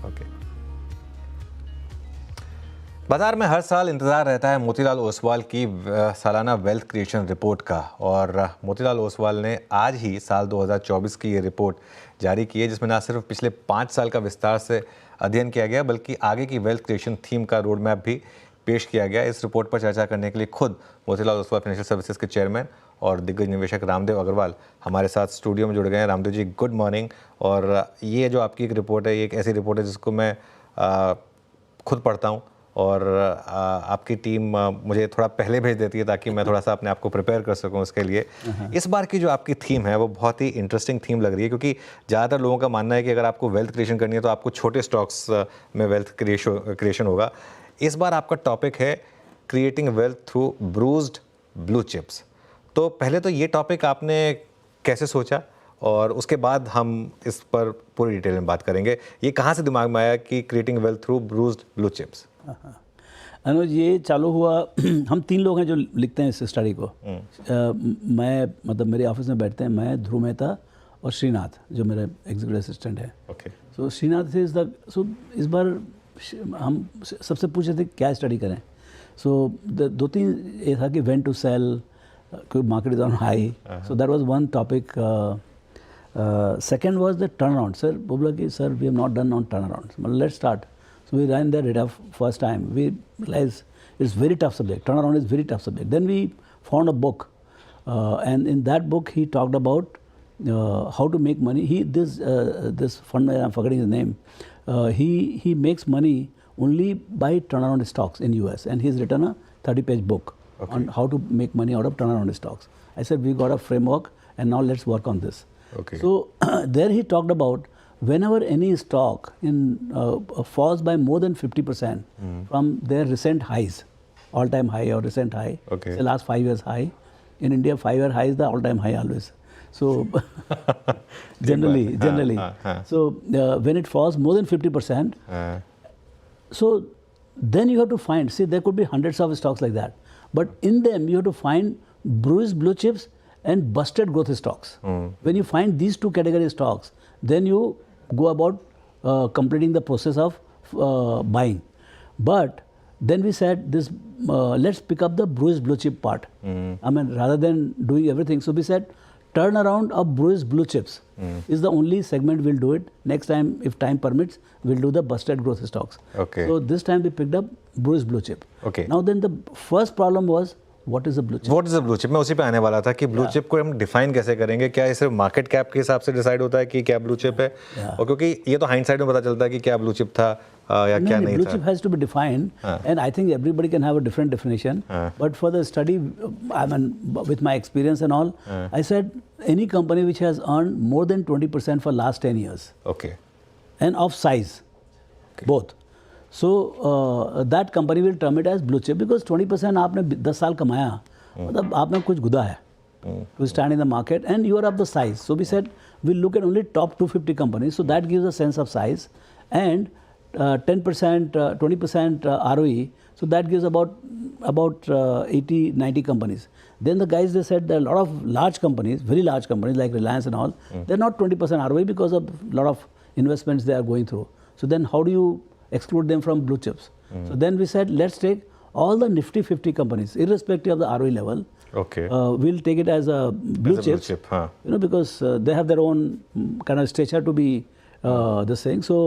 Okay. बाजार में हर साल इंतज़ार रहता है मोतीलाल ओसवाल की सालाना वेल्थ क्रिएशन रिपोर्ट का, और मोतीलाल ओसवाल ने आज ही साल 2024 की ये रिपोर्ट जारी की है, जिसमें न सिर्फ पिछले 5 साल का विस्तार से अध्ययन किया गया बल्कि आगे की वेल्थ क्रिएशन थीम का रोड मैप भी पेश किया गया। इस रिपोर्ट पर चर्चा करने के लिए खुद मोतीलाल ओसवाल फाइनेंशियल सर्विसेज के चेयरमैन और दिग्गज निवेशक रामदेव अग्रवाल हमारे साथ स्टूडियो में जुड़ गए हैं। Ramdev ji, good morning. और ये जो आपकी एक रिपोर्ट है, ये एक ऐसी रिपोर्ट है जिसको मैं खुद पढ़ता हूँ और आपकी टीम मुझे थोड़ा पहले भेज देती है ताकि मैं थोड़ा सा अपने आप को प्रिपेयर कर सकूं उसके लिए। इस बार की जो आपकी थीम है वो बहुत ही इंटरेस्टिंग थीम लग रही है, क्योंकि ज़्यादातर लोगों का मानना है कि अगर आपको वेल्थ क्रिएशन करनी है तो आपको छोटे स्टॉक्स में वेल्थ क्रिएशन होगा। इस बार आपका टॉपिक है creating wealth through bruised blue chips. तो पहले तो ये टॉपिक आपने कैसे सोचा, और उसके बाद हम इस पर पूरी डिटेल में बात करेंगे। ये कहाँ से दिमाग में आया कि creating wealth through bruised blue chips? Anuj, ये चालू हुआ हम 3 लोग हैं जो लिखते हैं इस स्टडी को। मैं मतलब मेरे ऑफिस में बैठते हैं, मैं, ध्रुव मेहता और श्रीनाथ जो मेरे एग्जीक्यूटिव असिस्टेंट है। ओके। सो श्रीनाथ से इस बार हम सबसे पूछे थे क्या स्टडी करें। सो 2-3 ये था कि when to sell, market is on high, so that was one topic. Second was the turn around. Sir बोला कि sir we have not done on turn around, मतलब let's start. So we ran the data first time. We realized it's very tough subject. Turnaround is very tough subject. Then we found a book, and in that book he talked about how to make money. This fund manager, I'm forgetting his name. He makes money only by turnaround stocks in US, and he's written a 30-page book on how to make money out of turnaround stocks. I said we got a framework, and now let's work on this. Okay. So there he talked about whenever any stock falls by more than 50% from their recent highs, all-time high or recent high, okay, the last 5 years high. In India, 5-year high is the all-time high always. So generally. So when it falls more than 50%, so then you have to find. See, there could be hundreds of stocks like that, but in them you have to find bruised blue chips and busted growth stocks. When you find these 2 category stocks, then you go about completing the process of buying. But then we said this, let's pick up the bruised blue chip part. I mean, rather than doing everything, so we said turnaround of bruised blue chips is the only segment we'll do it. Next time, if time permits, we'll do the busted growth stocks. Okay. So this time we picked up bruised blue chip. Okay. Now then the first problem was, what is a blue chip? What is a blue chip? मैं उसी पे आने वाला था कि blue chip को हम define कैसे करेंगे। क्या ये सिर्फ मार्केट कैप के हिसाब से डिसाइड होता है कि क्या ब्लू चिप है? और क्योंकि ये तो हाइंडसाइड में पता चलता है कि क्या ब्लू चिप था या क्या नहीं था। Blue chip has to be defined, and I think everybody can have a different definition. But for the study, I mean, with my experience and all, I said any company which has earned more than 20% for last 10 years. Okay. And of size, both. So that company will term it as blue chip because 20% आपने 10 साल कमाया, मतलब आपने कुछ गुदा है to stand in the market, and you are of the size. So we said we'll look at only top 250 companies. So that gives a sense of size, and 10%, 20% ROE. So that gives about 80-90 companies. Then the guys, they said there are a lot of large companies, very large companies like Reliance and all. They're not 20% ROE because of a lot of investments they are going through. So then how do you exclude them from blue chips? So then we said let's take all the Nifty 50 companies, irrespective of the ROE level. Okay. We'll take it as a blue chip, you know, because they have their own kind of stature to be this thing. So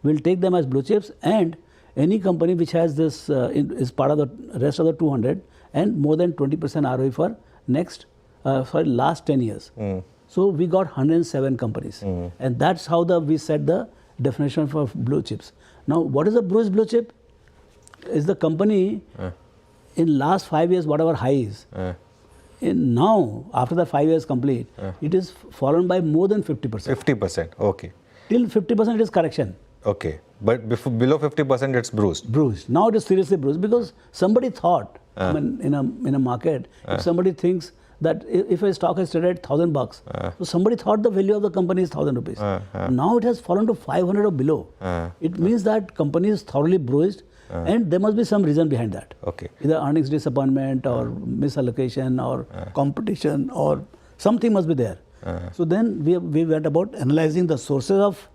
we'll take them as blue chips, and any company which has this is part of the rest of the 200 and more than 20% ROE for last 10 years. So we got 107 companies, and that's how we set the definition for blue chips. Now, what is a bruised blue chip? Is the company in last 5 years, whatever high is, in now after the 5 years complete, it is fallen by more than 50%. 50%, okay. Till 50% it is correction. Okay, but below 50% it's bruised. Bruised. Now it is seriously bruised because somebody thought, I mean, in a market, if somebody thinks that if a stock is traded at $1,000, so somebody thought the value of the company is 1,000 rupees. Now it has fallen to 500 or below. It means that company is thoroughly bruised, and there must be some reason behind that. Okay. Either earnings disappointment or misallocation or competition or something must be there. So then we went about analyzing the sources of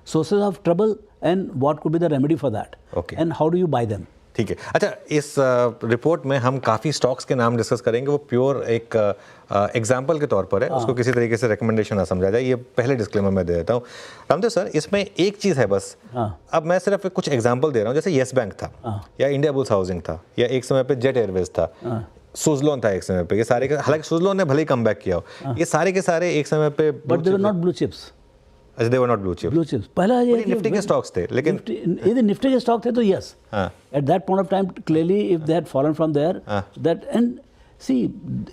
sources of trouble and what could be the remedy for that. Okay. And how do you buy them. ठीक है। अच्छा, इस report में हम काफ़ी stocks के नाम discuss करेंगे, वो प्योर एक एग्जाम्पल के तौर पर है, उसको किसी तरीके से रिकमेंडेशन ना समझा जाए, ये पहले डिस्क्लेमर मैं दे देता हूँ। रामदेव सर, इसमें एक चीज़ है बस, अब मैं सिर्फ कुछ एग्जाम्पल दे रहा हूँ, जैसे येस बैंक था, या इंडिया बुल्स हाउसिंग था, या एक समय पे जेट एयरवेज था, सुजलोन था एक समय पे, ये सारे, हालांकि सुजलोन ने भले ही कम बैक किया हो, ये सारे के सारे एक समय पे, but they were not blue chips. अच्छा, they were not blue chips. Blue chips पहला ये निफ्टी के स्टॉक्स थे, लेकिन यदि निफ्टी के स्टॉक थे तो yes, at that point of time clearly if they had fallen from there, that and see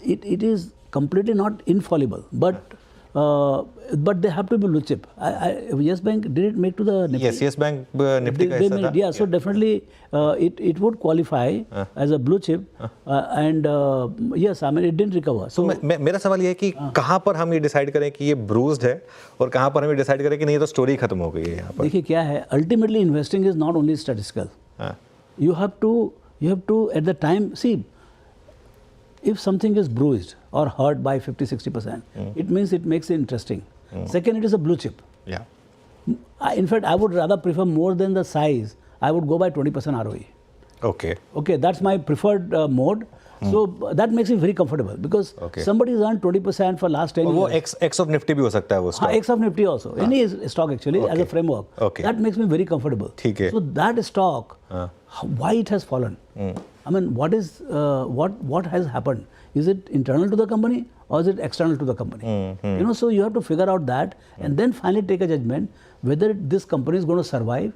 it is completely not infallible, but they have to be blue chip. Yes Bank did it make to the Nifty? Yes Bank Nifty का हिस्सा था। Yeah, so definitely it would qualify as a blue chip, and yes, I mean it didn't recover. So मेरा सवाल ये है कि कहाँ पर हम ये डिसाइड करें कि ये ब्रूज्ड है, और कहाँ पर हम ये डिसाइड करें कि नहीं, ये तो स्टोरी खत्म हो गई है यहाँ पर। देखिए क्या है, ultimately investing is not only statistical. You have to at the time see. If something is bruised or hurt by 50-60%, it means it makes it interesting. Second, it is a blue chip. Yeah. In fact, I would rather prefer more than the size. I would go by 20% ROE. Okay. Okay, that's my preferred mode. So that makes me very comfortable because somebody has earned 20% for last 10 years. वो X of Nifty भी हो सकता है वो stock. X of Nifty also. Any stock actually as a framework. Okay. That makes me very comfortable. ठीक है. So that stock, why it has fallen? I mean, what has happened? Is it internal to the company or is it external to the company? You know, so you have to figure out that and then finally take a judgment whether this company is going to survive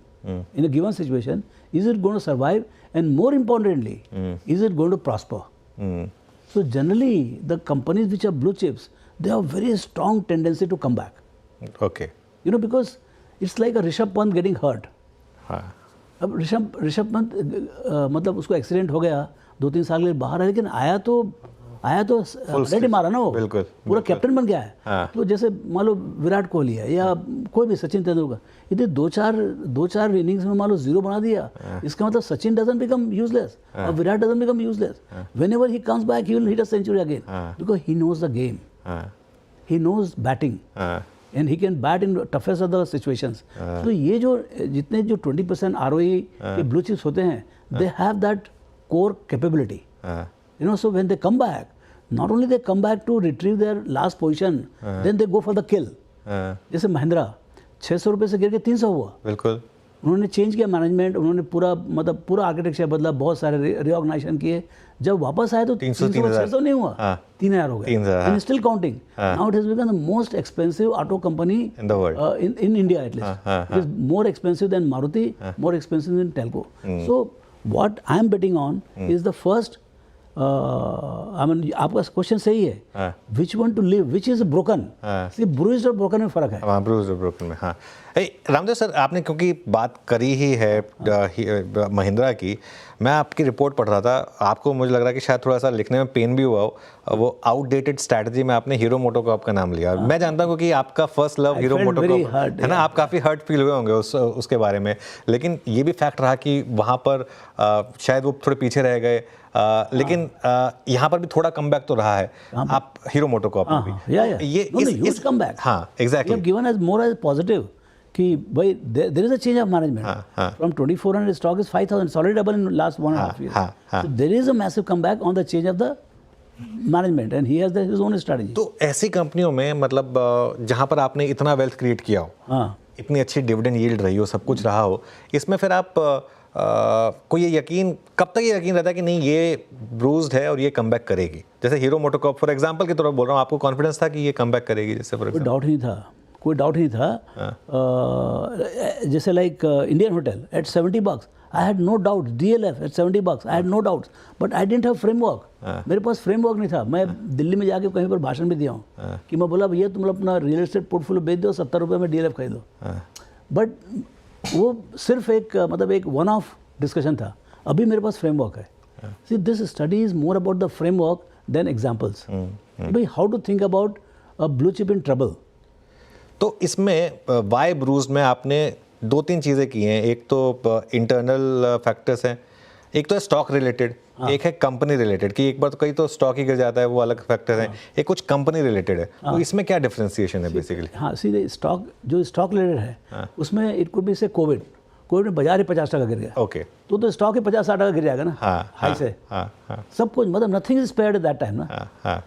in a given situation. Is it going to survive? And more importantly, is it going to prosper? So generally, the companies which are blue chips, they have very strong tendency to come back. Okay. You know, because it's like a Rishabh Pant getting hurt. अब ऋषभ पंत मतलब उसको accident हो गया, 2-3 साल के लिए बाहर है, लेकिन आया तो रेडी मारा ना, वो बिल्कुल पूरा कैप्टन बन गया है। तो जैसे मान लो विराट कोहली है या कोई भी, सचिन तेंदुलकर, यदि दो चार इनिंग्स में मान लो 0 बना दिया, इसका मतलब सचिन डजंट बिकम यूजलेस और Virat doesn't become useless. Whenever he comes back he will hit a century again because he knows the game, he knows batting and he can bat in toughest of the situations. तो ये जो जितने जो 20% ROE के blue chips होते हैं, they have that core capability. You know, so when they come back, not only they come back to retrieve their last position, then they go for the kill. जैसे महिंद्रा 600 रुपये से गिर के 300 हुआ। बिल्कुल। उन्होंने चेंज किया मैनेजमेंट, उन्होंने पूरा आर्किटेक्चर बदला, बहुत सारे रिऑर्गेनाइजेशन किए, जब वापस आए तो 300 नहीं हुआ, 3000 हो गया, and still counting. Now it has become the most expensive auto company in the world, in India at least. It is more expensive than Maruti, more expensive than Telco. So what I am betting on is the first, I mean आपका question सही है, which one to live, which is broken. See bruised और broken में फर्क है। हाँ, bruised और broken में। हाँ, रामदेव सर, आपने क्योंकि बात करी ही है महिंद्रा की, मैं आपकी रिपोर्ट पढ़ रहा था, आपको मुझे लग रहा है कि शायद थोड़ा सा लिखने में पेन भी हुआ हो, वो आउटडेटेड स्ट्रैटेजी में आपने हीरो मोटोकॉर्प का नाम लिया। मैं जानता हूँ कि आपका फर्स्ट लव हीरो मोटोकॉर्प है ना, आप काफ़ी हर्ट फील हुए होंगे उसके बारे में, लेकिन ये भी फैक्ट रहा कि वहाँ पर शायद वो थोड़े पीछे रह गए, लेकिन यहाँ पर भी थोड़ा कमबैक तो रहा है आप हीरो मोटोकॉर्प में भी। ये ह्यूज कमबैक। हाँ, exactly. Given as more as positive कि भाई there is a change of management from 2400 stock is 5000, solid double in last 1.5 years. So there is a massive comeback on the change of the management and he has his own strategy. तो ऐसी कंपनियों में मतलब जहाँ पर आपने इतना wealth create किया हो, इतनी अच्छी डिविडेंड यील्ड रही हो, सब कुछ रहा हो, इसमें फिर आप को ये यकीन, कब तक ये यकीन रहता है कि नहीं ये ब्रूज्ड है और ये कमबैक करेगी? जैसे हीरो मोटोकॉर्प फॉर एग्जांपल की तरफ बोल रहा हूँ, आपको कॉन्फिडेंस था कि ये कमबैक करेगी? जैसे फॉर कोई डाउट नहीं था, जैसे like Indian hotel at $70, I had no doubt, DLF at $70, I had no doubts, but I didn't have framework. मेरे पास फ्रेमवर्क नहीं था। मैं दिल्ली में जाके कहीं पर भाषण भी दिया हूँ कि मैं बोला भैया तुम लोग अपना रियल एस्टेट पोर्टफोलियो बेच दो, 70 रुपये में DLF खरीदो, बट वो सिर्फ एक मतलब एक वन ऑफ डिस्कशन था। अभी मेरे पास फ्रेमवर्क है। See this study is more about the framework than examples. भाई how to think about a blue chip in trouble. तो इसमें वाई ब्रूज्ड में आपने 2-3 चीज़ें की हैं। एक तो इंटरनल फैक्टर्स हैं, एक तो है स्टॉक रिलेटेड एक है कंपनी रिलेटेड कि एक बार तो कहीं तो स्टॉक ही गिर जाता है, वो अलग फैक्टर है, एक कुछ कंपनी रिलेटेड है, तो इसमें क्या डिफरेंशिएशन है बेसिकली? हाँ, सीधे स्टॉक जो स्टॉक रिलेटेड है उसमें इट कुड बी से कोविड में बाजार ही 50% गिर गया, ओके, तो स्टॉक ही 50-60% गिर जाएगा ना। हाई से सब कुछ, मतलब nothing is spared at that time ना।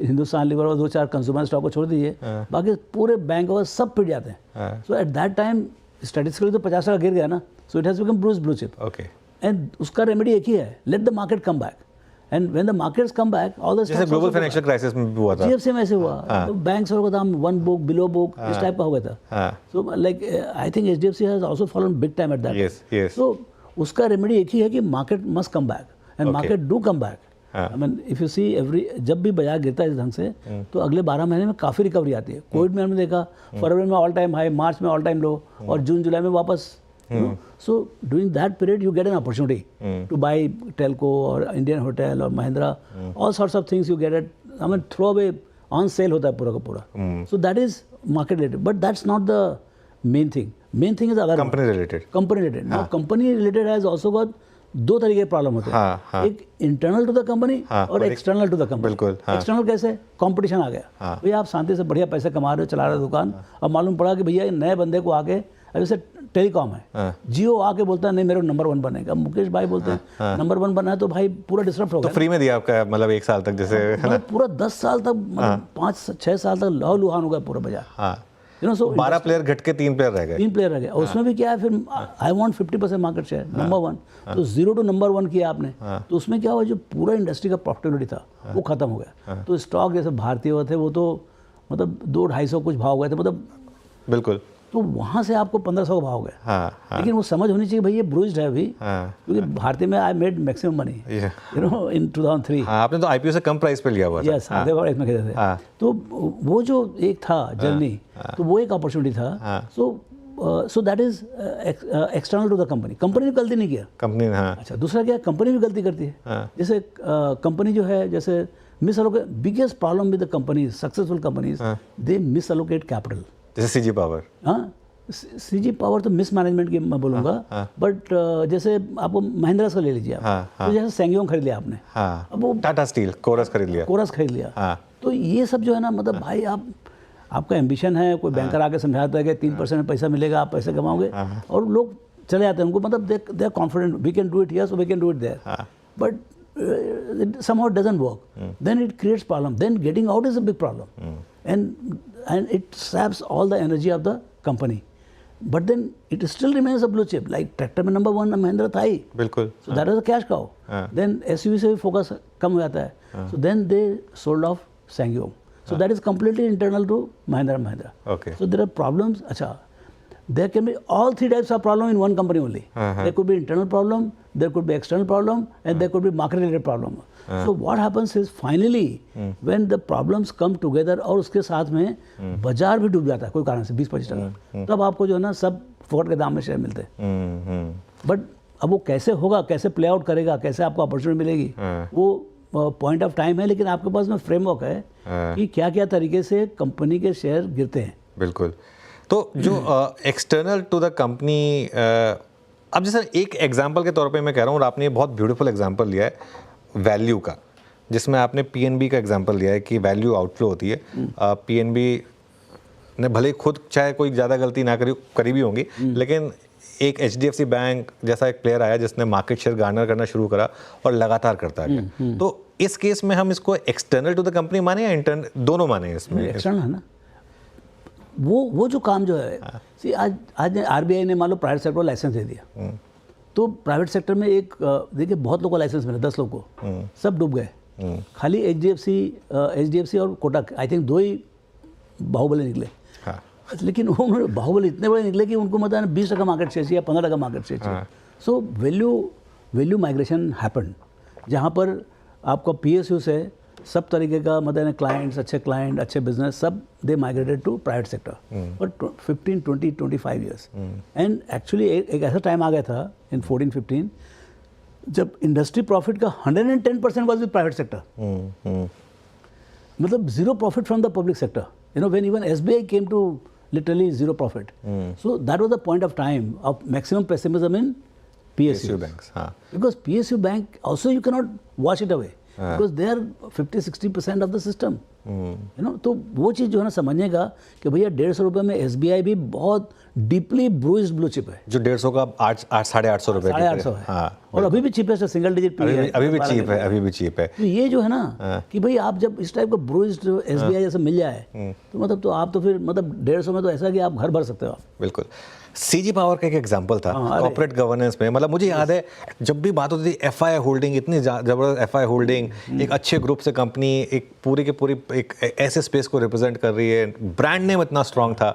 हिंदुस्तान लीवर और 2-4 कंज्यूमर स्टॉक को छोड़ दीजिए, बाकी पूरे बैंक और सब पिट जाते हैं। सो एट दैट टाइम स्टैटिस्टिकली तो 50% गिर गया ना, so it has become blue chip. Okay, and उसका रेमेडी एक ही है, let the market come back, and when the markets come back all the जैसे ग्लोबल फाइनेंशियल क्राइसिस में भी हुआ था, जीएफसी में ऐसे हुआ, बैंक्स और का दाम वन बुक बिलो बुक इस टाइप का हो गया था। So like I think HDFC has also fallen big time at that. Yes, so उसका रेमेडी एक ही है कि market must come back, and market do come back. I mean if you see every, जब भी बाजार गिरता है इस ढंग से तो अगले 12 महीने में काफ़ी रिकवरी आती है। कोविड में हमने देखा, फरवरी में ऑल टाइम हाई, मार्च में ऑल टाइम लो, और जून जुलाई में वापस। So during that period you get an opportunity to buy Telco or Indian Hotel or Mahindra, all sorts of things you get at, I mean throw away on sale होता है पूरा का पूरा। So that is market related, but that's not the main thing. Main thing is other company related. company related. Now company related has also got दो तरीके के problem होते हैं, एक इंटरनल टू द कंपनी और एक्सटर्नल टू द कंपनी। बिल्कुल। External कैसे? Competition आ गया, भैया आप शांति से बढ़िया पैसे कमा रहे हो, चला रहे हो दुकान, अब मालूम पड़ा कि भैया नए बंदे को आके, अभी से टेलीकॉम है, जियो आके बोलता है नहीं मेरे को नंबर 1 बनेगा, मुकेश भाई बोलते हैं नंबर 1 बनना है, तो भाई पूरा डिस्टर्ब हो गया। तो फ्री में दिया आपका, मतलब 1 साल तक जैसे है ना, पूरा 10 साल तक, मतलब 5-6 साल तक लहू लुहान हो गया पूरा बाजार। यू नो, सो 12 प्लेयर घट के 3 प्लेयर रह गए। 3 प्लेयर रह गए, और उसमें भी क्या है फिर, I want 50% market share, number 1, तो 0 टू नंबर 1 किया आपने, तो उसमें क्या हुआ, जो पूरा इंडस्ट्री का प्रॉफिटेबिलिटी था वो खत्म हो गया। तो स्टॉक जैसे भारतीय थे वो तो मतलब 200-250 कुछ भाव गए थे, मतलब बिल्कुल, तो वहाँ से आपको 1500 का भाव गया। लेकिन वो समझ होनी चाहिए भाई ये ब्रूज्ड है अभी, क्योंकि भारतीय में I made maximum money you know इन 2003। आपने तो आईपीओ से कम प्राइस पे लिया हुआ था। यस, आधे बार इसमें खरीदे थे। तो वो जो एक था जर्नी, तो वो एक अपॉर्चुनिटी था। So that is external to the company. Company ने गलती नहीं किया, कंपनी ने। अच्छा, दूसरा क्या, कंपनी भी गलती करती है। जैसे कंपनी जो है, जैसे miss allocate, biggest problem with the companies, successful companies, they miss allocate capital. जैसे सीजी पावर। हाँ, सीजी पावर तो मिस मैनेजमेंट की मैं बोलूँगा, बट जैसे आपको महिंद्रा का ले लीजिए आप, तो जैसे सैंगयोंग खरीद लिया आपने, अब वो टाटा स्टील कोरस खरीद लिया, तो ये सब जो है ना, मतलब भाई आपका एम्बिशन है, कोई बैंकर आके समझाता है कि 3% में पैसा मिलेगा, आप पैसे कमाओगे, और लोग चले जाते हैं, उनको मतलब they are confident, we can do it here, so we can do it there, but somehow it doesn't work, then it creates problem, then getting out is a big problem, and it saps all the energy of the company, but then it still remains a blue chip, like tractor में number 1 Mahindra था ही, बिल्कुल, so that was a cash cow, then SUV से भी focus कम हो जाता है, so then they sold off Sangyong, so that is completely internal to Mahindra. Okay, so there are problems. अच्छा, there can be all 3 types of problem in one company only. There could be internal problem, there could be external problem, and there could be market related problem. So what happens is finally when the problems come together, और उसके साथ में बाजार भी डूब जाता है कोई कारण से 20-25%, तब आपको जो है ना सब फोकट के दाम में शेयर मिलते हैं। बट अब वो कैसे होगा, कैसे प्ले आउट करेगा, कैसे आपको अपॉर्चुनिटी मिलेगी, वो पॉइंट ऑफ टाइम है, लेकिन आपके पास में फ्रेमवर्क है कि क्या क्या तरीके से कंपनी के शेयर गिरते हैं। बिल्कुल। तो जो एक्सटर्नल टू द कंपनी, अब जैसे एक एग्जांपल के तौर पे मैं कह रहा हूँ, और आपने ये बहुत ब्यूटीफुल एग्जांपल लिया है वैल्यू का, जिसमें आपने पीएनबी का एग्जांपल लिया है कि वैल्यू आउटफ्लो होती है। पीएनबी ने भले खुद चाहे कोई ज़्यादा गलती ना करी भी होंगी, लेकिन एक एचडीएफसी बैंक जैसा एक प्लेयर आया जिसने मार्केट शेयर गार्नर करना शुरू करा और लगातार करता है। तो इस केस में हम इसको एक्सटर्नल टू द कंपनी माने या इंटरनल, दोनों माने? इसमें एक्सटर्नल है ना, वो जो काम जो है, आज आरबीआई ने मान लो प्राइवेट सेक्टर को लाइसेंस दे दिया, तो प्राइवेट सेक्टर में एक देखिए बहुत लोगों को लाइसेंस मिला, 10 लोग को, सब डूब गए। खाली एचडीएफसी और कोटक, आई थिंक 2 ही बाहुबली निकले। लेकिन वो बाहुबली इतने बड़े निकले कि उनको मतलब 20% मार्केट शेयर चाहिए, 15% मार्केट शेयर चाहिए। सो वैल्यू माइग्रेशन हैपन, जहाँ पर आपका पीएसयू से सब तरीके का मतलब क्लाइंट्स, अच्छे बिजनेस, सब they migrated to private sector for 15, 20, 25 years. And actually एक ऐसा टाइम आ गया था इन 14-15 जब इंडस्ट्री प्रॉफिट का 110% वाज विद प्राइवेट सेक्टर, मतलब 0 profit from the public sector, you know, when even SBI came to literally 0 profit. So that was the point of time of maximum pessimism in PSU banks, हाँ. Because PSU bank also you cannot wash it away because they are 50-60% of the system. You know, तो वो चीज़ जो है ना समझने का कि भैया 150 रुपये में SBI भी बहुत डीपली ब्रूइज्ड ब्लू चिप है जो 150 का 800-850 रुपये 850 है हाँ. और अभी भी चीपेस्ट है, सिंगल डिजिट पी है अभी भी चीप है, अभी भी चीप है. तो ये जो है ना कि भाई आप जब इस टाइप का ब्रूइज्ड SBI जैसे मिल जाए तो मतलब तो आप तो फिर मतलब 150 में तो ऐसा कि आप घर भर सकते हो आप. बिल्कुल. CG पावर का एक एग्जांपल था कॉर्पोरेट गवर्नेंस में. मतलब मुझे याद है जब भी बात होती थी FI होल्डिंग, इतनी ज़बरदस्त FI होल्डिंग, एक अच्छे ग्रुप से कंपनी, एक पूरी की पूरी एक ऐसे स्पेस को रिप्रेजेंट कर रही है, ब्रांड नेम इतना स्ट्रांग था.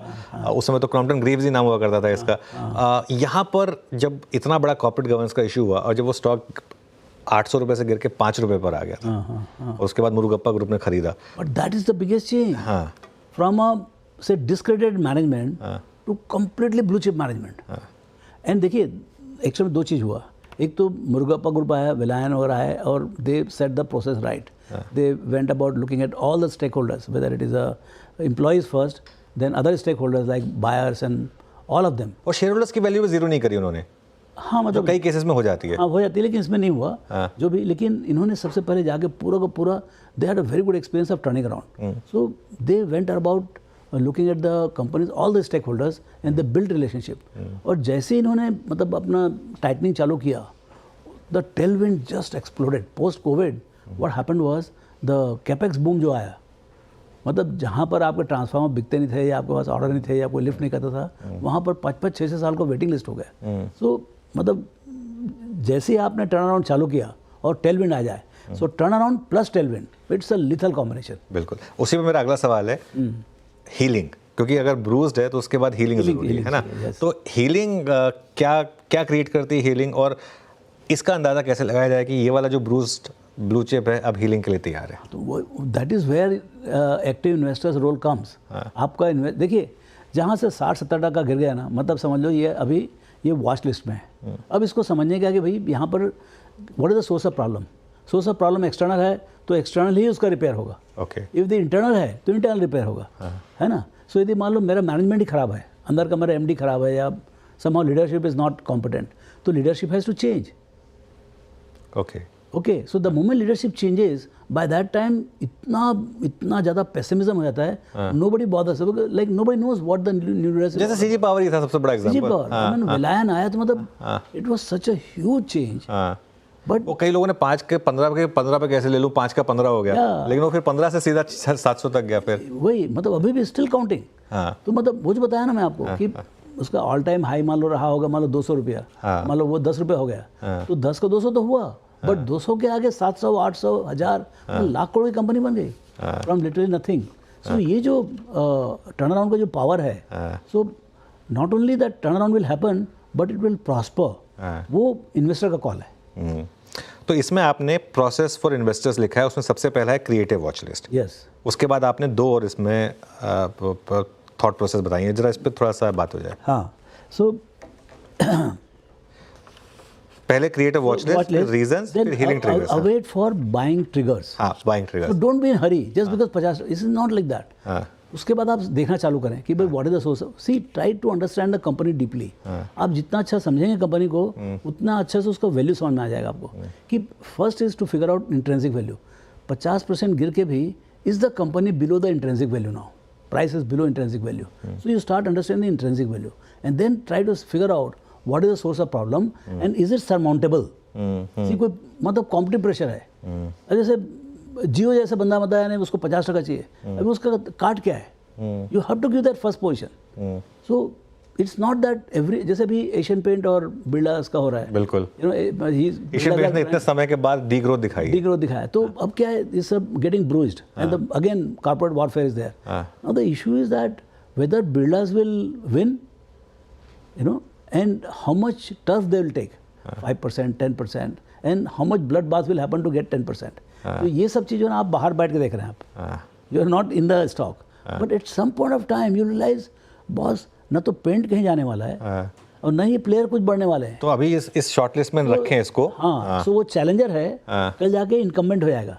उस समय तो क्रॉम्पटन ग्रीव्स ही नाम हुआ करता था इसका. यहाँ पर जब इतना बड़ा कॉर्पोरेट गवर्नेंस का इशू हुआ और जब वो स्टॉक 800 रुपये से गिर के 5 रुपये पर आ गया था और उसके बाद मुरुगप्पा ग्रुप ने खरीदा. But that is the biggest change हाँ. From a say discredited management to completely blue chip management. And देखिए एक्चुअली में दो चीज़ हुआ. एक तो मुरुगप्पा ग्रुप आया, विलायन वगैरह आए और they set the process right. They went about looking at all the stake holders, whether it is employees first, then other stakeholders like buyers and all of them. और शेयर होल्डर्स की value भी zero नहीं करी उन्होंने. हाँ मतलब कई cases में हो जाती है. हाँ हो जाती है, लेकिन इसमें नहीं हुआ जो भी. लेकिन इन्होंने सबसे पहले जाके पूरा का पूरा they had a very good experience of turning around. So they went about looking at the companies all the stake holders and they build relationship. और जैसे ही इन्होंने मतलब अपना टाइटनिंग चालू किया, the tailwind just exploded. Post covid what happened was the capex boom जो आया, मतलब जहाँ पर आपके ट्रांसफार्मर बिकते नहीं थे या आपके पास ऑर्डर नहीं थे या कोई लिफ्ट नहीं करता था, वहाँ पर 5-6 साल को वेटिंग लिस्ट हो गया. सो मतलब जैसे ही आपने टर्न अराउंड चालू किया और टेलविंड आ जाए, सो turn around plus Tailwind, it's a lethal combination. बिल्कुल. उसी में मेरा अगला सवाल है हीलिंग, क्योंकि अगर ब्रूज्ड है तो उसके बाद हीलिंग जरूरी है ना. तो हीलिंग क्या क्या क्रिएट करती है हीलिंग, और इसका अंदाज़ा कैसे लगाया जाए कि ये वाला जो ब्रूज्ड ब्लू चिप है अब हीलिंग के लिए तैयार है. तो वो that is where active investors role comes. आपका देखिए जहाँ से 60-70% गिर गया ना, मतलब समझ लो ये अभी ये वॉच लिस्ट में है. अब इसको समझने का कि भाई यहाँ पर what is the source of problem. Source of problem external है तो एक्सटर्नल ही उसका रिपेयर होगा. ओके. इफ द इंटरनल है तो इंटरनल रिपेयर होगा. है ना. सो यदि मान लो मेरा मैनेजमेंट ही खराब है, अंदर का मेरा MD खराब है या somehow leadership is not competent, तो leadership has to change. Okay. Okay. So the moment leadership changes, by that time इतना ज़्यादा पेसिमिज्म हो जाता है. Nobody bothers, like nobody knows what the new leadership. जैसे CG पावर ही था सबसे बड़ा CG एग्जांपल. पावर विलायन आया तो मतलब it was such a huge change. But वो कई लोगों ने 5 के 15 पे कैसे ले लूँ, 5 का 15 हो गया, लेकिन वो फिर 15 से सीधा 700 तक गया फिर. वही मतलब अभी भी स्टिल काउंटिंग. तो मतलब वो जो बताया ना मैं आपको कि उसका ऑल टाइम हाई मान लो रहा होगा, मान लो 200 रुपया, मान लो वो 10 रुपये हो गया, तो 10 का 200 तो हुआ. बट 200 के आगे 700, 800, 1000, लाख करोड़ की कंपनी बन गई फ्रॉम लिटरली नथिंग. सो ये जो टर्न अराउंड का जो पावर है, so not only that turn around will happen but it will prosper. वो इन्वेस्टर का कॉल है. तो इसमें आपने प्रोसेस फॉर इन्वेस्टर्स लिखा है, उसमें सबसे पहला है क्रिएटिव वॉच लिस्ट. यस. उसके बाद आपने 2 और इसमें थॉट प्रोसेस बताइए, जरा इस पर थोड़ा सा बात हो जाए. हाँ. सो पहले क्रिएटिव वॉच लिस्ट, रीजंस, फिर healing triggers. Await for buying triggers. हाँ, buying triggers. So don't be in hurry just because 50. This is not like that. उसके बाद आप देखना चालू करें कि भाई what is the source. See try to understand the company deeply. आप जितना अच्छा समझेंगे कंपनी को, उतना अच्छा से उसका वैल्यू समझ में आ जाएगा आपको. कि first is to figure out intrinsic value. 50% गिर के भी is the company below the intrinsic value now. Price is below intrinsic value. So you start understanding intrinsic value and then try to figure out what is the source of problem and is it surmountable. कोई मतलब competitive pressure है. जैसे जियो जैसे बंदा बताया नहीं उसको 50% चाहिए, अभी उसका काट क्या है. You have to give that first position. So it's not that every, जैसे भी एशियन पेंट और बिल्डर्स का हो रहा है. बिल्कुल. एशियन पेंट ने इतने समय के बाद डीग्रोथ दिखाया. तो अब क्या है, this getting bruised and again corporate warfare is there. Now the issue is that whether builders will win, and how much turf they will take. 5%, 10%, and how much bloodbath will happen to get 10%. तो ये सब चीज़ों ना आप बाहर बैठ के देख रहे हैं आप. You are not in the stock. But at some point of time you realize, boss ना तो पेंट कहीं जाने वाला है और ना ही प्लेयर कुछ बढ़ने वाले हैं. तो अभी इस शॉर्टलिस्ट में रखें इसको. हाँ. सो वो चैलेंजर है, कल जाके इनकम्बेंट हो जाएगा.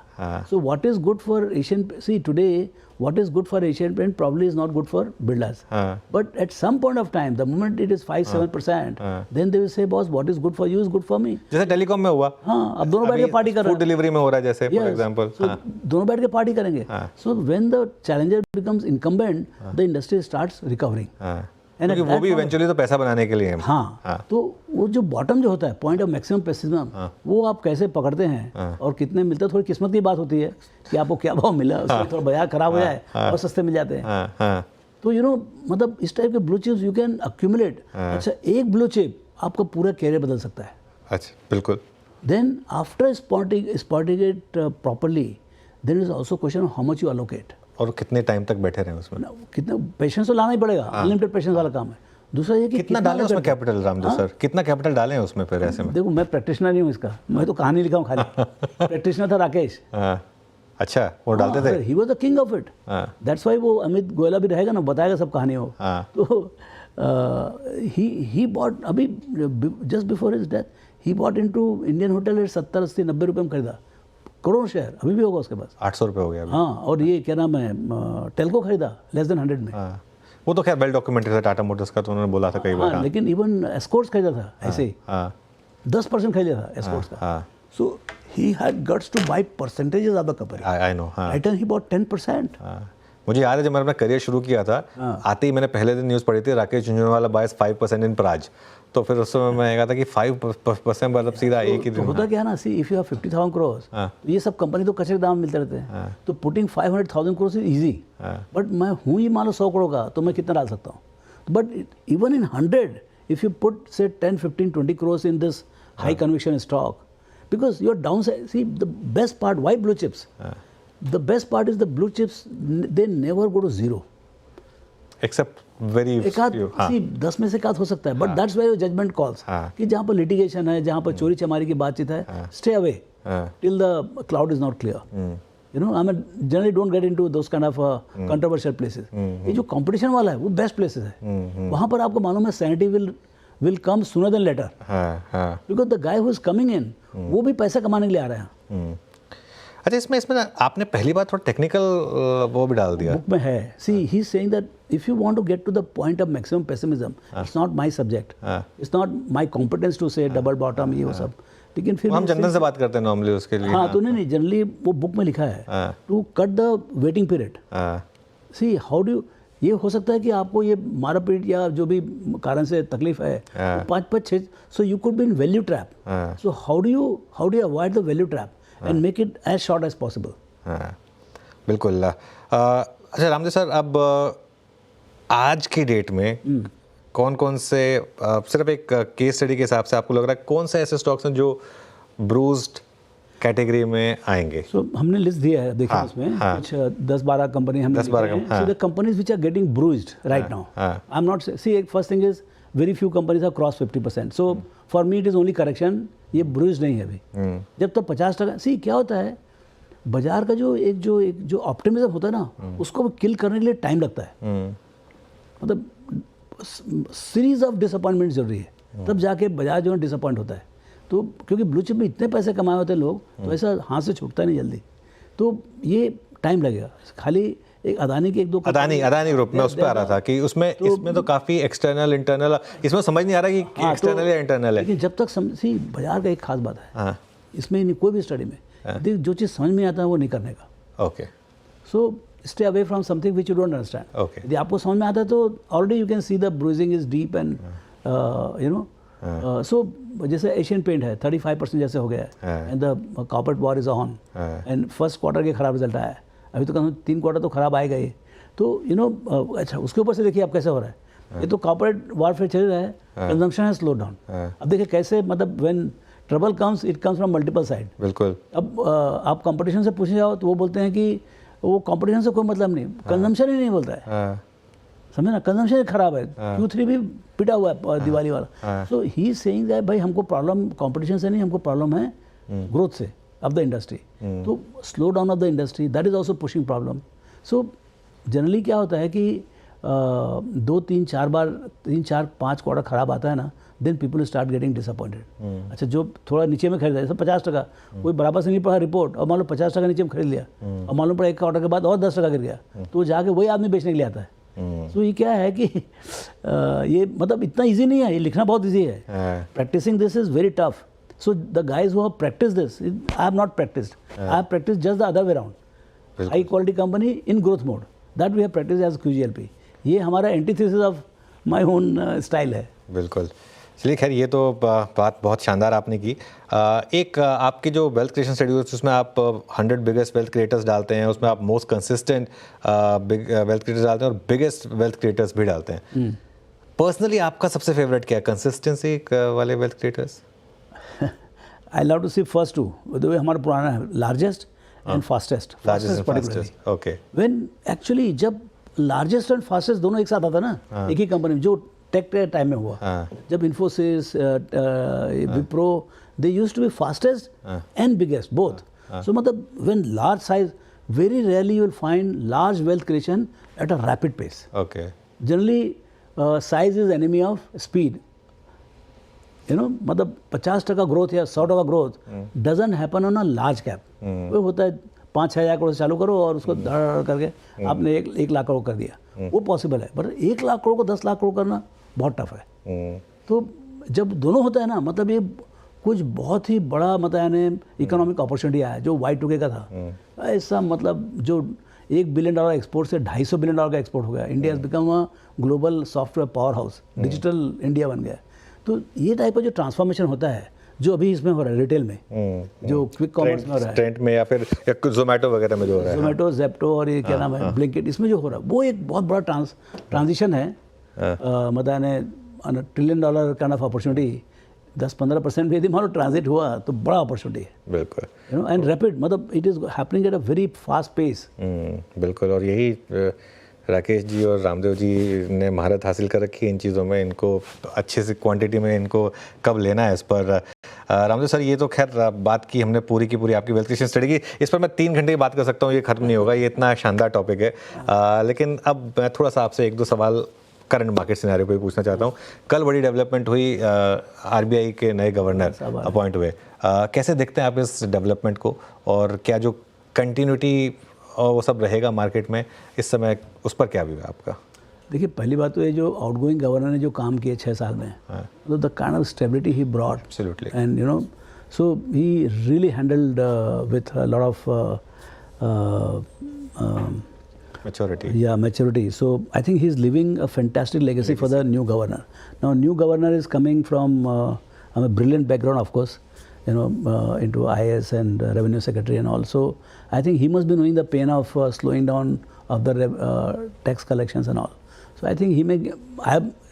So what is good for Asian, see today what is good for Asian Paint probably is not good for Birlas. But at some point of time, the moment it is 5-7%, then they will say, boss, what is good for you is good for me. जैसे telecom में हुआ, हाँ, अब दोनों बैठ के party कर रहे हैं. फूड डिलीवरी में हो रहा है जैसे फॉर एग्जांपल. So दोनों बैठ के पार्टी करेंगे. So when the challenger becomes incumbent, the industry starts recovering. क्योंकि वो भी इवेंचुअली तो पैसा बनाने के लिए है. हाँ. तो वो जो बॉटम जो होता है, पॉइंट ऑफ मैक्सिमम पेसिमिज्म, वो आप कैसे पकड़ते हैं और कितने मिलते हैं, थोड़ी किस्मत की बात होती है कि आपको क्या भाव मिला, उसमें थोड़ा बाजार खराब हो जाए और सस्ते मिल जाते हैं. तो मतलब इस टाइप के blue chips you can accumulate. अच्छा, एक ब्लू चिप आपका पूरा कैरियर बदल सकता है. अच्छा, बिल्कुल. Then after spotting it properly, then is also question how much you allocate. और कितने टाइम तक बैठे रहे उसमें, कितना पेशेंस तो लाना ही पड़ेगा. अनलिमिटेड पेशेंस वाला काम है. दूसरा ये कि कितना डालें उसमें कैपिटल, रामदेव सर, कितना कैपिटल डालें उसमें फिर ऐसे में? देखो, मैं प्रैक्टिशनर नहीं हूँ इसका, मैं तो कहानी लिखा हूँ खाली. प्रैक्टिशनर था राकेश. अच्छा, वो डालते थे. He was the king of it. That's why वो अमित गोयला भी रहेगा ना, बताएगा सब कहानी वो. तो ही बॉट अभी just before his death, he bought into Indian hotel 70-80-90 रुपये में खरीदा. करोड़ शेयर अभी भी होगा उसके पास. 800 रुपये हो गया अभी. हाँ, और ये क्या नाम है, टेल्को खरीदा लेस देन 100 में. वो तो खैर वेल डॉक्यूमेंटेड था टाटा मोटर्स का, तो उन्होंने बोला था कई बार. लेकिन इवन एस्कॉर्ट्स खरीदा था ऐसे ही. 10% खरीदा था एस्कॉर्ट्स का. So he had guts to buy percentages of the company. I know. Right, and he bought 10%. मुझे याद है जब मैंने अपना करियर शुरू किया था, आते ही मैंने पहले दिन न्यूज़ पढ़ी थी, राकेश झुंझुनवाला बायस 5% इन प्राज. तो फिर उस समय मैं कहा था कि 5% मतलब सीधा एक ही दिन. होता क्या ना, see if you have 50,000 crore, तो ये सब कंपनी तो कचरे दाम मिलते रहते हैं. तो putting 500,000 crore is easy. But मैं हूँ ही मान लो 100 करोड़ का, तो मैं कितना डाल सकता हूँ. But even in 100, if you put say 10-15-20 crore in this high conviction stock, because your downside, see the best part, why blue chips, the best part is the blue chips, they never go to zero. Except very few. See, 10 में से एकाध हो सकता है, but that's why your judgment calls. कि जहाँ पर litigation है, जहाँ पर चोरी चमारी की बातचीत है, stay away till the cloud is not clear. You know, I mean, generally don't get into those kind of controversial places. ये जो competition वाला है, वो best places है. वहाँ पर आपको मालूम है sanity will come sooner than later. Because the guy who is coming in, वो भी पैसा कमाने के लिए आ रहे हैं. अच्छा, इसमें ना आपने पहली बार थोड़ा टेक्निकल वो भी डाल दिया. बुक में है. See he is saying that if you want to get to the point of maximum pessimism, it's not my subject, it's not my competence to say double bottom ये वो सब. लेकिन फिर हम जनरल से बात करते हैं नॉर्मली उसके लिए. हाँ, तो नहीं, जनरली वो बुक में लिखा है to cut the waiting period. See how do, ये हो सकता है कि आपको ये मारा पीरियड या जो भी कारण से तकलीफ है, 5-6, so you could be in value trap. So how do you avoid the value trap and make it as short as possible. बिल्कुल. अच्छा रामदेव सर, अब आज की डेट में कौन कौन से, सिर्फ एक केस स्टडी के हिसाब से आपको लग रहा है कौन से ऐसे स्टॉक्स हैं जो ब्रूज्ड कैटेगरी में आएंगे? So, हमने लिस्ट दिया है, देखिए उसमें कुछ 10-12 कंपनी हमने लिखी हैं. So the companies which are getting bruised right now, I'm not see, first thing is very few companies have crossed 50%. So for me it is only correction. ये ब्रूज नहीं है अभी. जब तक 50%, सी क्या होता है, बाजार का जो ऑप्टिमिज्म होता है ना, उसको किल करने के लिए टाइम लगता है. मतलब सीरीज ऑफ डिसअपॉइंटमेंट जरूरी है, तब जाके बाजार जो है डिसअपॉइंट होता है. तो क्योंकि ब्लू चिप में इतने पैसे कमाए होते हैं लोग, तो ऐसा हाथ से छूटता नहीं जल्दी. तो ये टाइम लगेगा. खाली एक अदानी के 1-2 अदानी ग्रुप में उस पर आ रहा था कि उसमें तो, इसमें तो काफ़ी एक्सटर्नल इंटरनल, इसमें समझ नहीं आ रहा कि एक्सटर्नल या इंटरनल है. लेकिन जब तक सी बाजार का एक खास बात है इसमें, कोई भी स्टडी में जो चीज़ समझ में आता है वो नहीं करने का. Okay. So stay away from something which you don't understand. Okay. यदि आपको समझ में आता है तो already you can see the bruising is deep and you know. So जैसे एशियन पेंट है 35% जैसे हो गया है, and the corporate war is on, and first quarter के खराब रिजल्ट आया है. अभी तो कम 3 क्वार्टर तो खराब आएगा ही. तो यू नो, अच्छा उसके ऊपर से देखिए आप कैसे हो रहा है. ये तो कॉर्पोरेट वारफेयर चल रहा है, कंजम्पशन है स्लो डाउन. अब देखिए कैसे, मतलब when trouble comes it comes from multiple side. बिल्कुल. अब आप कंपटीशन से पूछने जाओ तो वो बोलते हैं कि वो कंपटीशन से कोई मतलब नहीं, कंजम्पशन ही नहीं बोलता है. समझे ना, कंजम्पशन खराब है. Q3 भी पिटा हुआ है दिवाली वाला. सो ही इज सेइंग दैट भाई हमको प्रॉब्लम कंपटीशन से नहीं, हमको प्रॉब्लम है ग्रोथ से of the industry. तो slow down of the industry, that is also pushing problem. So generally क्या होता है कि 2 3 4 बार 3 4 5 क्वार्टर खराब आता है ना, then people start getting disappointed. अच्छा, जो थोड़ा नीचे में खरीदा जैसे 50%, कोई बराबर से नहीं पढ़ा रिपोर्ट और मान लो 50% नीचे में खरीद लिया और मालूम पड़ा 1 क्वार्टर के बाद और 10% गिर गया, तो जाके वही आदमी बेचने के लिए आता है। तो ये क्या है कि ये मतलब इतना इजी नहीं है, ये लिखना बहुत इजी है, practising this is very tough. So the guys who have practiced this, I have not practiced. I have practiced just the other way around. High quality company in growth mode. That we have practiced as QGLP. ये हमारा antithesis of my own style है। बिल्कुल। चलिए खैर, ये तो बात बहुत शानदार आपने की। एक आपकी जो वेल्थ क्रिएशन स्टडी है उसमें आप 100 बिगेस्ट वेल्थ क्रिएटर्स डालते हैं, उसमें आप मोस्ट कंसिस्टेंट वेल्थ क्रिएटर्स डालते हैं और बिगेस्ट वेल्थ क्रिएटर्स भी डालते हैं। पर्सनली आपका सबसे फेवरेट क्या है कंसिस्टेंसी वाले wealth creators? I love to see first two. The way हमारा पुराना है, largest and fastest. Largest and particularly. fastest. Okay. When actually जब largest and fastest दोनों एक साथ आता ना, एक ही कंपनी में, जो टेक के टाइम में हुआ, जब Infosys, Wipro, they used to be fastest and biggest both. So मतलब when large size, very rarely you will find large wealth creation at a rapid pace. Okay. Generally size is enemy of speed. मतलब 50% growth या 100% growth doesn't happen on a large cap. वो होता है 5-6 हज़ार करोड़ से चालू करो और उसको धड़ करके आपने 1 लाख करोड़ कर दिया, वो पॉसिबल है। पर 1 लाख करोड़ को 10 लाख करोड़ करना बहुत टफ है। तो जब दोनों होता है ना, मतलब ये कुछ बहुत ही बड़ा मतलब यानी इकोनॉमिक अपॉर्चुनिटी आया जो Y2K का था। ऐसा मतलब जो $1 बिलियन एक्सपोर्ट से $250 बिलियन का एक्सपोर्ट हो गया। India has become a global software power house, digital India बन गया। तो ये टाइप का जो ट्रांसफॉर्मेशन होता है जो अभी इसमें हो रहा है रिटेल में, जो क्विक कॉमर्स में हो रहा है, ट्रेंड में या फिर जोमेटो वगैरह में जो हो रहा है, जोमेटो, जेप्टो और ये क्या नाम है, ब्लिंकिट, इसमें जो हो रहा है वो एक बहुत बड़ा ट्रांजिशन है। मतलब $1 ट्रिलियन काइंड ऑफ अपॉर्चुनिटी 10-15% भी यदि मान लो ट्रांजिट हुआ तो बड़ा अपॉर्चुनिटी है। बिल्कुल। एंड रैपिड, मतलब it is happening at a very fast pace. बिल्कुल। और यही राकेश जी और रामदेव जी ने महारत हासिल कर रखी है इन चीज़ों में, इनको अच्छे से क्वांटिटी में इनको कब लेना है इस पर। रामदेव सर, ये तो खैर बात की हमने पूरी की पूरी आपकी वेल्थ क्रिएशन स्टडी की, इस पर मैं 3 घंटे की बात कर सकता हूँ, ये खत्म नहीं होगा, ये इतना शानदार टॉपिक है। लेकिन अब मैं थोड़ा सा आपसे 1-2 सवाल करंट मार्केट सिनेरियो पे पूछना चाहता हूँ। कल बड़ी डेवलपमेंट हुई, RBI के नए गवर्नर अपॉइंट हुए। कैसे देखते हैं आप इस डेवलपमेंट को, और क्या जो कंटिन्यूटी और वो सब रहेगा मार्केट में इस समय, उस पर क्या व्यू है आपका? देखिए, पहली बात तो ये जो आउटगोइंग गवर्नर ने जो काम किए 6 साल में, तो the kind of stability he brought, absolutely, and so he really handled with a lot of maturity. So I think he's leaving a fantastic legacy for the new governor. Now, new governor is coming from a brilliant background, of course, into IAS and revenue secretary and all. So I think he must be knowing the pain of slowing down of the tax collections and all. So I think he may.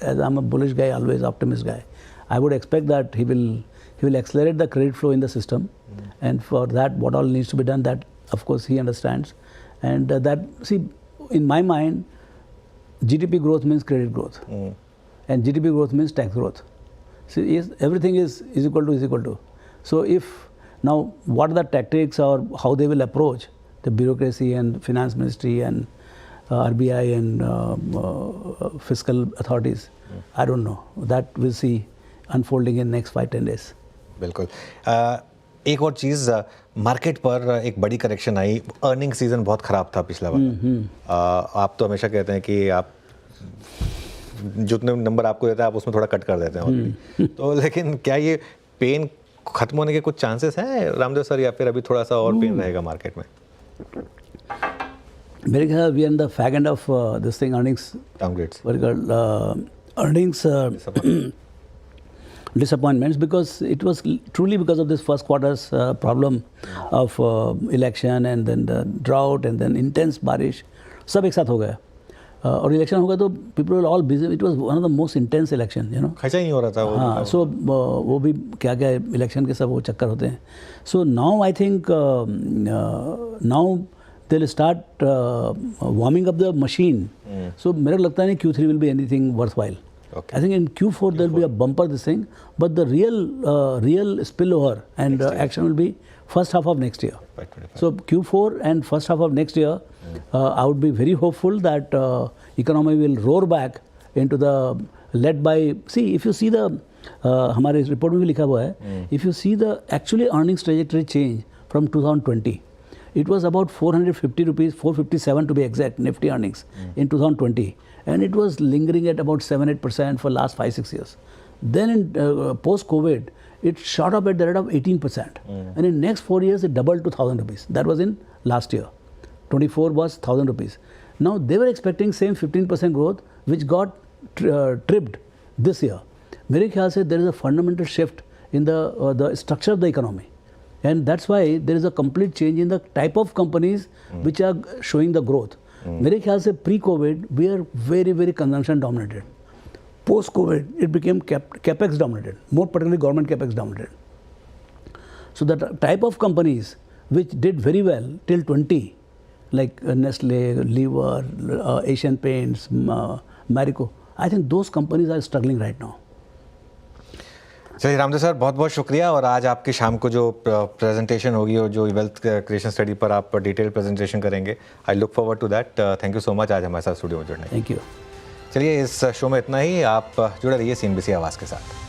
As I'm a bullish guy, always optimist guy, I would expect that he will accelerate the credit flow in the system, and for that, what all needs to be done, that of course he understands, and that, see, in my mind, GDP growth means credit growth, and GDP growth means tax growth. See, everything is equal to. So if now what are the tactics or how they will approach the bureaucracy and finance ministry and RBI and fiscal authorities, I don't know. That we'll see unfolding in next 5-10 days. बिल्कुल। एक और चीज़, market पर एक बड़ी correction आई, earning season बहुत ख़राब था पिछला बार। आप तो हमेशा कहते हैं कि आप जितने नंबर आपको देता है आप उसमें थोड़ा कट कर देते हैं तो लेकिन क्या ये पेन खत्म होने के कुछ चांसेस हैं रामदेव सर, या फिर अभी थोड़ा सा और पेन रहेगा मार्केट में? मेरे ख्याल we are in the fag end of this thing, earnings downgrades, earnings disappointments, because it was truly because of this first quarter's problem of election and then the drought and then intense बारिश, सब एक साथ हो गया और election हो गया तो people were all busy. It was one of the most intense election, खर्चा ही नहीं हो रहा था वो। हाँ, so वो भी क्या क्या इलेक्शन के सब वो चक्कर होते हैं. So now I think now they'll start warming up the machine. So मेरे को लगता नहीं Q3 will be anything worthwhile. Okay. I think in Q4 there will be a bumper this thing, but the real spillover and action will be first half of next year. By 25. So Q4 and first half of next year, I would be very hopeful that economy will roar back into the led by. See, if you see the हमारे report में भी लिखा हुआ है, if you see the actually earnings trajectory change from 2020, it was about 450 rupees, 457 to be exact, Nifty earnings in 2020, and it was lingering at about 7-8% for last 5-6 years. Then in post-COVID, it shot up at the rate of 18%. And in next 4 years, it doubled to 1,000 rupees. That was in last year. 24 was 1,000 rupees. Now, they were expecting same 15% growth, which got tripped this year. मेरे ख्याल से there is a fundamental shift in the structure of the economy. And that's why there is a complete change in the type of companies which are showing the growth. मेरे ख्याल से pre-COVID, we are very, very consumption dominated. Post-COVID, it became capex dominated, more particularly government capex dominated. So the type of companies which did very well till 20, like Nestle, Lever, Asian Paints, Marico, I think those companies are struggling right now. चलिए Ramdev sir, बहुत बहुत शुक्रिया। और आज आपकी शाम को जो प्रेजेंटेशन होगी और जो वेल्थ क्रिएशन स्टडी पर आप डिटेल प्रेजेंटेशन करेंगे, I look forward to that. Thank you so much आज हमारे साथ स्टूडियो में जुड़ने। Thank you. चलिए इस शो में इतना ही। आप जुड़े रहिए CNBC आवाज़ के साथ।